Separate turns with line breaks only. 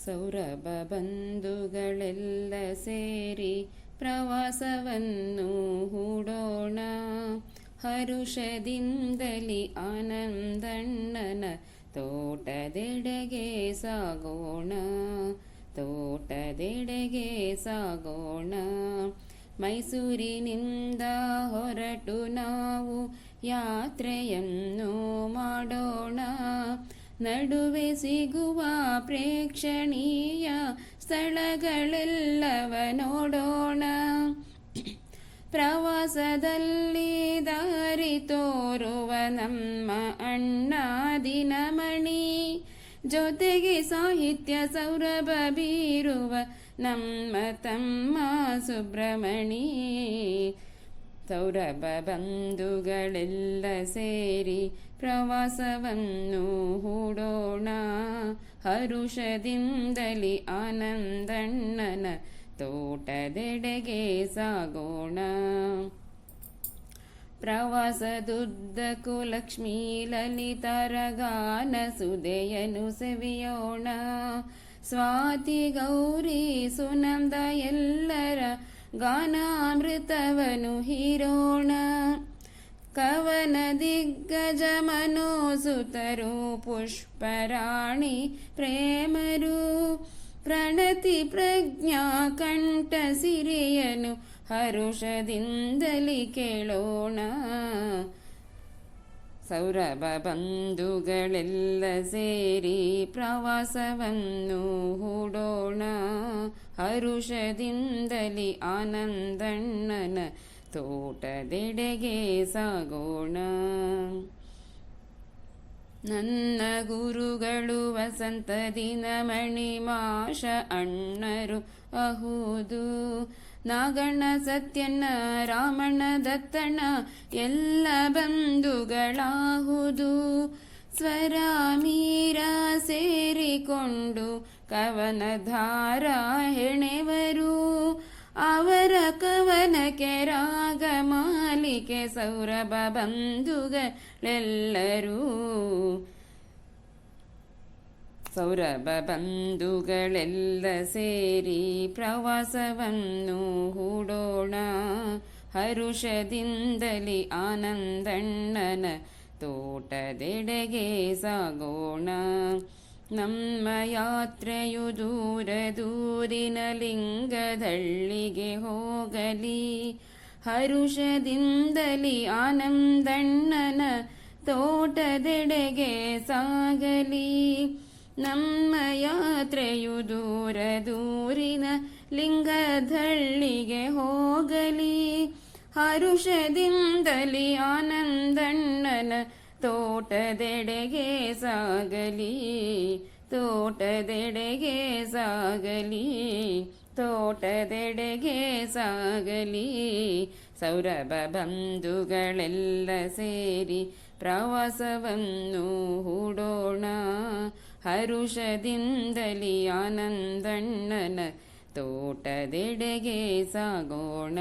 ಸೌರಭ ಬಂಧುಗಳೆಲ್ಲ ಸೇರಿ ಪ್ರವಾಸವನ್ನು ಹೂಡೋಣ. ಹರುಷದಿಂದಲಿ ಆನಂದಣ್ಣನ ತೋಟದೆಡೆಗೆ ಸಾಗೋಣ. ತೋಟದೆಡೆಗೆ ಸಾಗೋಣ. ಮೈಸೂರಿನಿಂದ ಹೊರಟು ನಾವು ಯಾತ್ರೆಯನ್ನು ಮಾಡೋಣ. ನಡುವೆ ಸಿಗುವ ಪ್ರೇಕ್ಷಣೀಯ ಸ್ಥಳಗಳೆಲ್ಲವ ನೋಡೋಣ. ಪ್ರವಾಸದಲ್ಲಿ ದಾರಿ ತೋರುವ ನಮ್ಮ ಅಣ್ಣ ದಿನಮಣಿ, ಜೊತೆಗೆ ಸಾಹಿತ್ಯ ಸೌರಭ ಬೀರುವ ನಮ್ಮ ತಮ್ಮ ಸುಬ್ರಮಣಿ. ಸೌರಭ ಬಂಧುಗಳೆಲ್ಲ ಸೇರಿ ಪ್ರವಾಸವನ್ನು ಹೂಡೋಣ. ಹರುಷದಿಂದಲಿ ಆನಂದಣ್ಣನ ತೋಟದೆಡೆಗೆ ಸಾಗೋಣ. ಪ್ರವಾಸದುದ್ದಕ್ಕೂ ಲಕ್ಷ್ಮೀ ಲಲಿತರ ಗಾನ ಸುದೆಯನು ಸವಿಯೋಣ. ಸ್ವಾತಿ ಗೌರಿ ಸುನಂದ ಎಲ್ಲರ ಗಾನಾಮೃತವನು ಹೀರೋಣ. ಕವನ ದಿಗ್ಗಜ ಮನೋಸುತರು ಪುಷ್ಪರಾಣಿ ಪ್ರೇಮರು, ಪ್ರಣತಿ ಪ್ರಜ್ಞಾ ಕಂಠ ಸಿರಿಯನು ಹರುಷದಿಂದಲಿ ಕೇಳೋಣ. ಸೌರಭ ಬಂಧುಗಳೆಲ್ಲ ಸೇರಿ ಪ್ರವಾಸವನ್ನು ಹೂಡೋಣ. ಹರುಷದಿಂದಲಿ ಆನಂದಣ್ಣನ ತೋಟದೆಡೆಗೆ ಸಾಗೋಣ. ನನ್ನ ಗುರುಗಳು ವಸಂತ ದಿನಮಣಿ ಮಾಷ ಅಣ್ಣರು ಅಹುದು. ನಾಗಣ್ಣ ಸತ್ಯಣ್ಣ ರಾಮಣ್ಣ ದತ್ತಣ್ಣ ಎಲ್ಲ ಬಂಧುಗಳಾಹುದು. ಸ್ವರ ಮೀರ ಸೇರಿಕೊಂಡು ಕವನಧಾರ ಹೆಣೆವರು. ಅವರ ಕವನಕ್ಕೆ ರಾಗ ಮಾಲಿಕೆ ಸೌರಭ ಬಂಧುಗಳೆಲ್ಲರೂ. ಸೌರಭ ಬಂಧುಗಳೆಲ್ಲ ಸೇರಿ ಪ್ರವಾಸವನ್ನು ಹೂಡೋಣ. ಹರುಷದಿಂದಲಿ ಆನಂದಣ್ಣನ ತೋಟದೆಡೆಗೆ ಸಾಗೋಣ. ನಮ್ಮ ಯಾತ್ರೆಯು ದೂರ ದೂರಿನ ಲಿಂಗದಳ್ಳಿಗೆ ಹೋಗಲಿ. ಹರುಷದಿಂದಲಿ ಆನಂದಣ್ಣನ ತೋಟದೆಡೆಗೆ ಸಾಗಲಿ. ನಮ್ಮ ಯಾತ್ರೆಯು ದೂರ ದೂರಿನ ಲಿಂಗದಳ್ಳಿಗೆ ಹೋಗಲಿ. ಹರುಷದಿಂದಲಿ ಆನಂದಣ್ಣನ ತೋಟದೆಡೆಗೆ ಸಾಗಲಿ. ತೋಟದೆಡೆಗೆ ಸಾಗಲಿ. ತೋಟದೆಡೆಗೆ ಸಾಗಲಿ. ಸೌರಭ ಬಂಧುಗಳೆಲ್ಲ ಸೇರಿ ಪ್ರವಾಸವನ್ನು ಹೂಡೋಣ. ಹರುಷದಿಂದಲಿ ಆನಂದಣ್ಣನ ತೋಟದೆಡೆಗೆ ಸಾಗೋಣ.